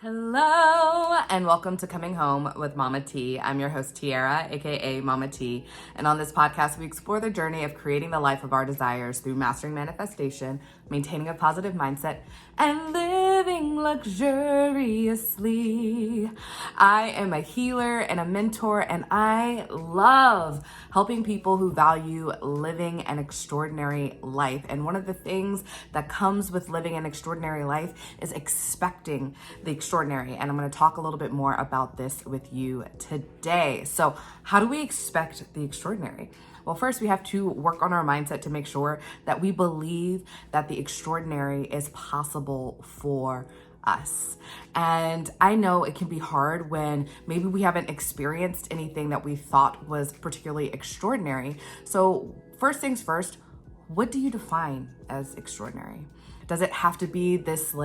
Hello and welcome to Coming Home with Mama T. I'm your host Tiara, aka Mama T, and on this podcast we explore the journey of creating the life of our desires through mastering manifestation, maintaining a positive mindset, and living luxuriously. I am a healer and a mentor, and I love helping people who value living an extraordinary life. And one of the things that comes with living an extraordinary life is expecting the extraordinary. And I'm going to talk a little bit more about this with you today. So, how do we expect the extraordinary? Well, first we have to work on our mindset to make sure that we believe that the extraordinary is possible for us. And I know it can be hard when maybe we haven't experienced anything that we thought was particularly extraordinary. So first things first, what do you define as extraordinary? Does it have to be this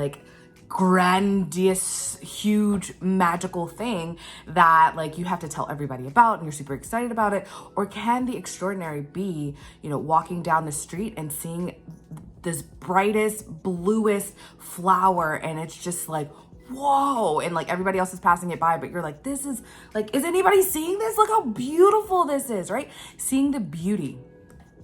grandiose, huge, magical thing that you have to tell everybody about and you're super excited about it? Or can the extraordinary be, walking down the street and seeing this brightest, bluest flower and it's just whoa, and everybody else is passing it by, but you're this is is anybody seeing this? Look how beautiful this is, right? Seeing the beauty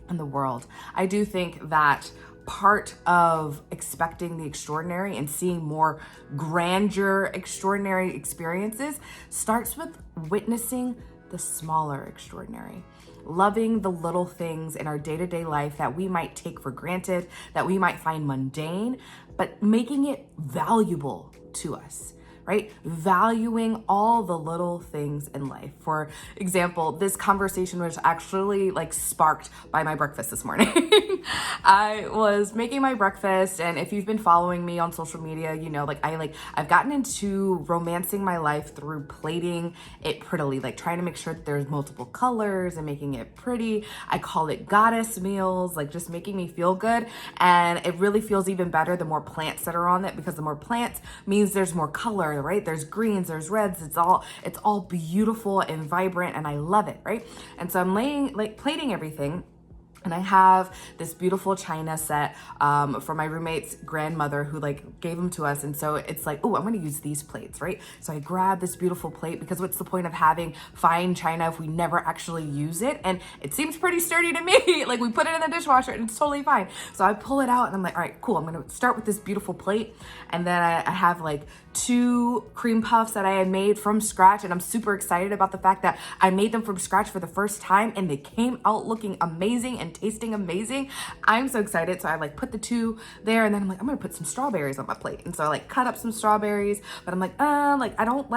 in the world. I do think that part of expecting the extraordinary and seeing more grandeur, extraordinary experiences starts with witnessing the smaller extraordinary. Loving the little things in our day-to-day life that we might take for granted, that we might find mundane, but making it valuable to us. Right? Valuing all the little things in life. For example, this conversation was actually sparked by my breakfast this morning. I was making my breakfast, and if you've been following me on social media, I've gotten into romancing my life through plating it prettily, trying to make sure that there's multiple colors and making it pretty. I call it goddess meals, just making me feel good. And it really feels even better the more plants that are on it, because the more plants means there's more color. Right? There's greens, there's reds, it's all beautiful and vibrant, and I love it, right? And so I'm plating everything. And I have this beautiful china set from my roommate's grandmother who gave them to us. And so it's oh, I'm going to use these plates, right? So I grab this beautiful plate, because what's the point of having fine china if we never actually use it? And it seems pretty sturdy to me. We put it in the dishwasher and it's totally fine. So I pull it out and I'm all right, cool. I'm going to start with this beautiful plate. And then I have 2 cream puffs that I had made from scratch. And I'm super excited about the fact that I made them from scratch for the first time and they came out looking amazing and tasting amazing. I'm so excited. So I put the 2 there, and then I'm I'm gonna put some strawberries on my plate. And so I cut up some strawberries, but I'm I don't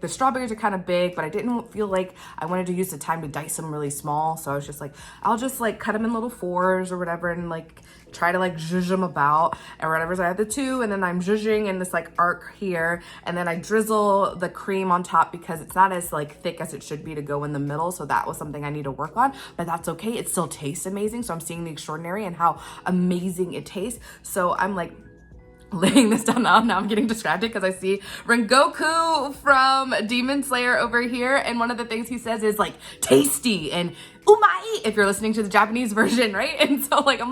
the strawberries are kind of big, but I didn't feel I wanted to use the time to dice them really small. So I was just I'll just cut them in little 4s or whatever, and try to zhuzh them about and whatever. So I have the 2, and then I'm zhuzhing in this arc here, and then I drizzle the cream on top because it's not as thick as it should be to go in the middle. So that was something I need to work on, but that's okay. It still tastes amazing. So I'm seeing the extraordinary and how amazing it tastes. So I'm laying this down now. Now I'm getting distracted because I see Rengoku from Demon Slayer over here, and one of the things he says is tasty and umai if you're listening to the Japanese version, right? And so I'm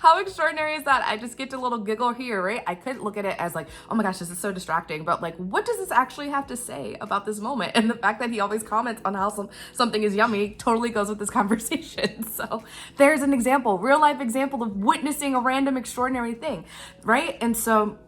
how extraordinary is that? I just get a little giggle here, right? I could look at it as oh my gosh, this is so distracting, but what does this actually have to say about this moment? And the fact that he always comments on how something is yummy totally goes with this conversation. So there's an example, real life example of witnessing a random extraordinary thing, right? And so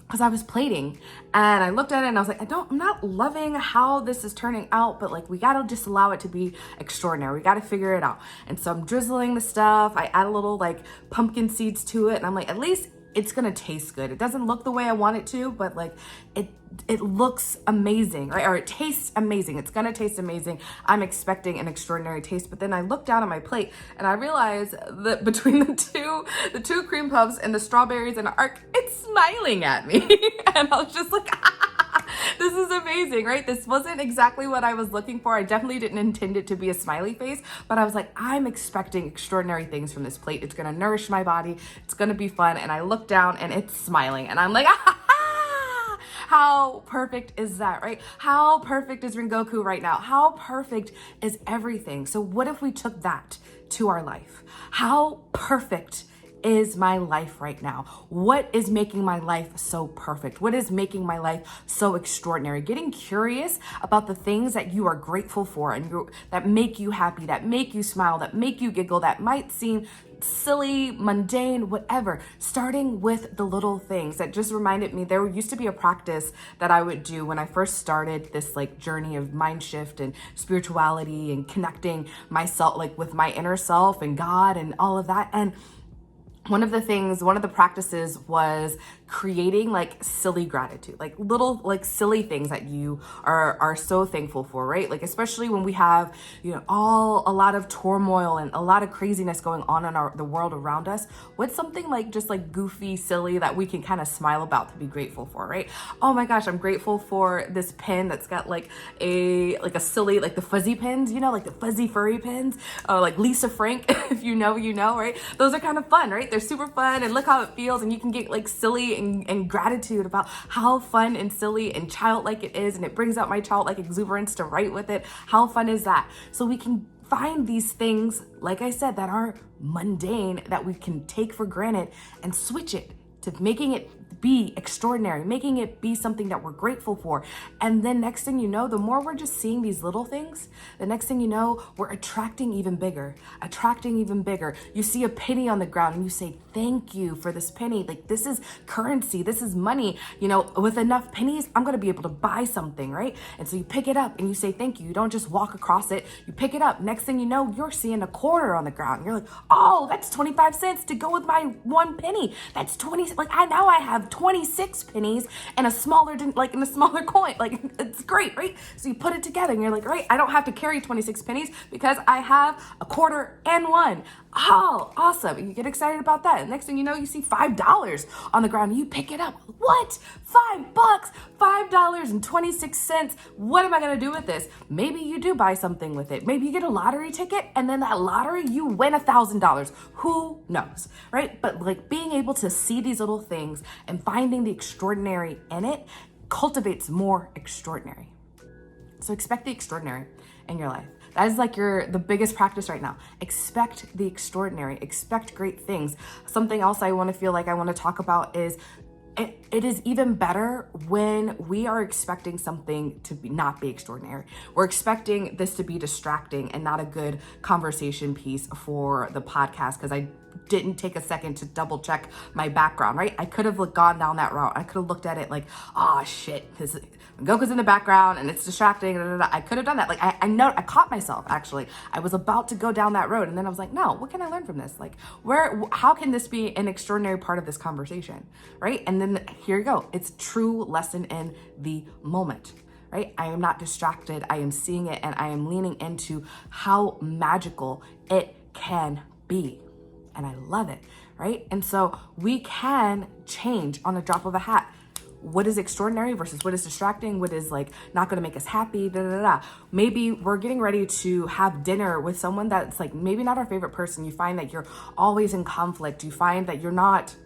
because I was plating and I looked at it and I was I'm not loving how this is turning out, but we gotta just allow it to be extraordinary. We gotta figure it out. And so I'm drizzling the stuff. I add a little pumpkin seeds to it, and I'm at least it's gonna taste good. It doesn't look the way I want it to, but it looks amazing, right? Or it tastes amazing. It's gonna taste amazing. I'm expecting an extraordinary taste. But then I look down at my plate and I realize that between the two cream puffs and the strawberries and arc, it's smiling at me. And I was just this is amazing, right? This wasn't exactly what I was looking for. I definitely didn't intend it to be a smiley face, but I was I'm expecting extraordinary things from this plate. It's gonna nourish my body. It's gonna be fun. And I look down and it's smiling, and I'm how perfect is that, right? How perfect is Rengoku right now? How perfect is everything? So what if we took that to our life? How perfect is my life right now? What is making my life so perfect? What is making my life so extraordinary? Getting curious about the things that you are grateful for and that make you happy, that make you smile, that make you giggle, that might seem silly, mundane, whatever. Starting with the little things. That just reminded me, there used to be a practice that I would do when I first started this like journey of mind shift and spirituality and connecting myself like with my inner self and God and all of that. And one of the practices was creating like silly gratitude, like little like silly things that you are so thankful for, right? Like especially when we have, a lot of turmoil and a lot of craziness going on in the world around us. What's something like just like goofy, silly that we can kind of smile about to be grateful for, right? Oh my gosh, I'm grateful for this pen that's got like a silly, like the fuzzy pens, like the fuzzy furry pens, like Lisa Frank, if you know, right? Those are kind of fun, right? They're super fun and look how it feels, and you can get like silly and gratitude about how fun and silly and childlike it is, and it brings out my childlike exuberance to write with it. How fun is that? So we can find these things, like I said, that are mundane, that we can take for granted and switch it to making it be extraordinary, making it be something that we're grateful for. And then next thing you know, the more we're just seeing these little things, the next thing you know, we're attracting even bigger. You see a penny on the ground and you say, thank you for this penny. Like this is currency, this is money. With enough pennies, I'm gonna be able to buy something, right? And so you pick it up and you say, thank you. You don't just walk across it, you pick it up. Next thing you know, you're seeing a quarter on the ground. You're like, oh, that's 25 cents to go with my 1 penny. That's 20, like I have 26 pennies and a smaller coin. Like it's great, right? So you put it together and you're like, right, I don't have to carry 26 pennies because I have a quarter and 1. Oh, awesome. And you get excited about that. And next thing you know, you see $5 on the ground and you pick it up. What? $5? $5.26. What am I going to do with this? Maybe you do buy something with it. Maybe you get a lottery ticket and then that lottery, you win $1,000. Who knows, right? But like being able to see these little things and finding the extraordinary in it cultivates more extraordinary. So expect the extraordinary in your life. That is like the biggest practice right now. Expect the extraordinary, expect great things. Something else I want to talk about is it is even better when we are expecting something to not be extraordinary. We're expecting this to be distracting and not a good conversation piece for the podcast, because I didn't take a second to double check my background, right? I could have gone down that route. I could have looked at it like, oh shit, because Goku's in the background and it's distracting. I could have done that. Like I know I caught myself actually. I was about to go down that road and then I was like, no, what can I learn from this? Like how can this be an extraordinary part of this conversation, right? And then here you go. It's true lesson in the moment. Right? I am not distracted. I am seeing it and I am leaning into how magical it can be. And I love it, right? And so we can change on a drop of a hat. What is extraordinary versus what is distracting? What is like not gonna make us happy? Maybe we're getting ready to have dinner with someone that's like maybe not our favorite person. You find that you're always in conflict. You find that you're not,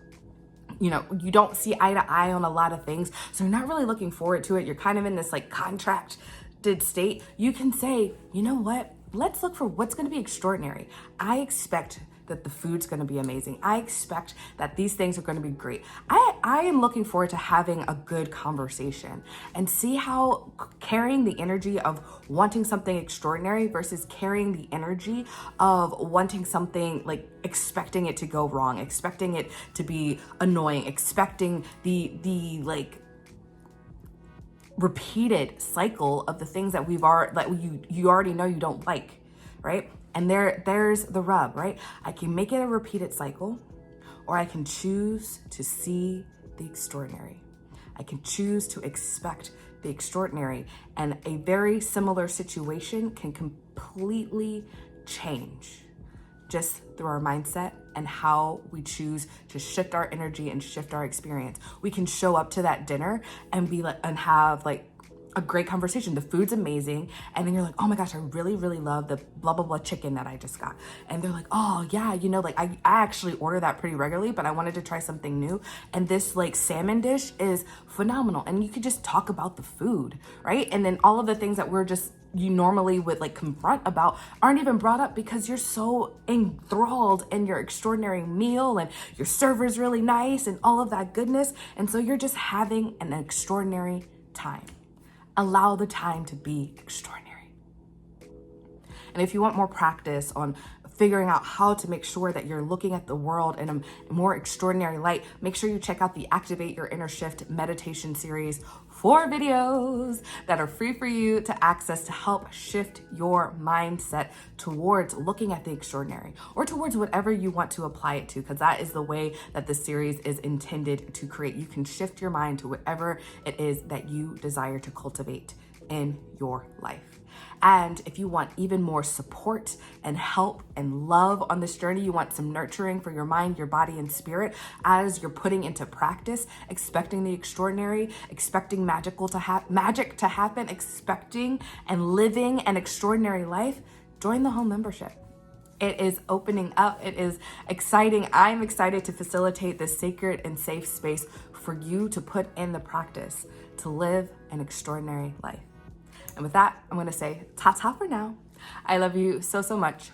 you don't see eye to eye on a lot of things. So you're not really looking forward to it. You're kind of in this like contracted state. You can say, you know what? Let's look for what's gonna be extraordinary. I expect that the food's gonna be amazing. I expect that these things are gonna be great. I am looking forward to having a good conversation and see how carrying the energy of wanting something extraordinary versus carrying the energy of wanting something like expecting it to go wrong, expecting it to be annoying, expecting the like repeated cycle of the things that you already know you don't like, right? And there's the rub, right? I can make it a repeated cycle, or I can choose to see the extraordinary. I can choose to expect the extraordinary, and a very similar situation can completely change just through our mindset and how we choose to shift our energy and shift our experience. We can show up to that dinner and have a great conversation. The food's amazing. And then you're like, oh my gosh, I really, really love the blah, blah, blah chicken that I just got. And they're like, oh yeah, I actually order that pretty regularly, but I wanted to try something new. And this like salmon dish is phenomenal. And you could just talk about the food, right? And then all of the things that we're just you normally would like confront about aren't even brought up because you're so enthralled in your extraordinary meal and your server's really nice and all of that goodness. And so you're just having an extraordinary time. Allow the time to be extraordinary. And if you want more practice on figuring out how to make sure that you're looking at the world in a more extraordinary light, make sure you check out the Activate Your Inner Shift meditation series, 4 videos that are free for you to access to help shift your mindset towards looking at the extraordinary or towards whatever you want to apply it to, because that is the way that this series is intended to create. You can shift your mind to whatever it is that you desire to cultivate in your life. And if you want even more support and help and love on this journey, you want some nurturing for your mind, your body, and spirit as you're putting into practice, expecting the extraordinary, expecting magic to happen, expecting and living an extraordinary life, join the home membership. It is opening up. It is exciting. I'm excited to facilitate this sacred and safe space for you to put in the practice to live an extraordinary life. And with that, I'm going to say ta-ta for now. I love you so, so much.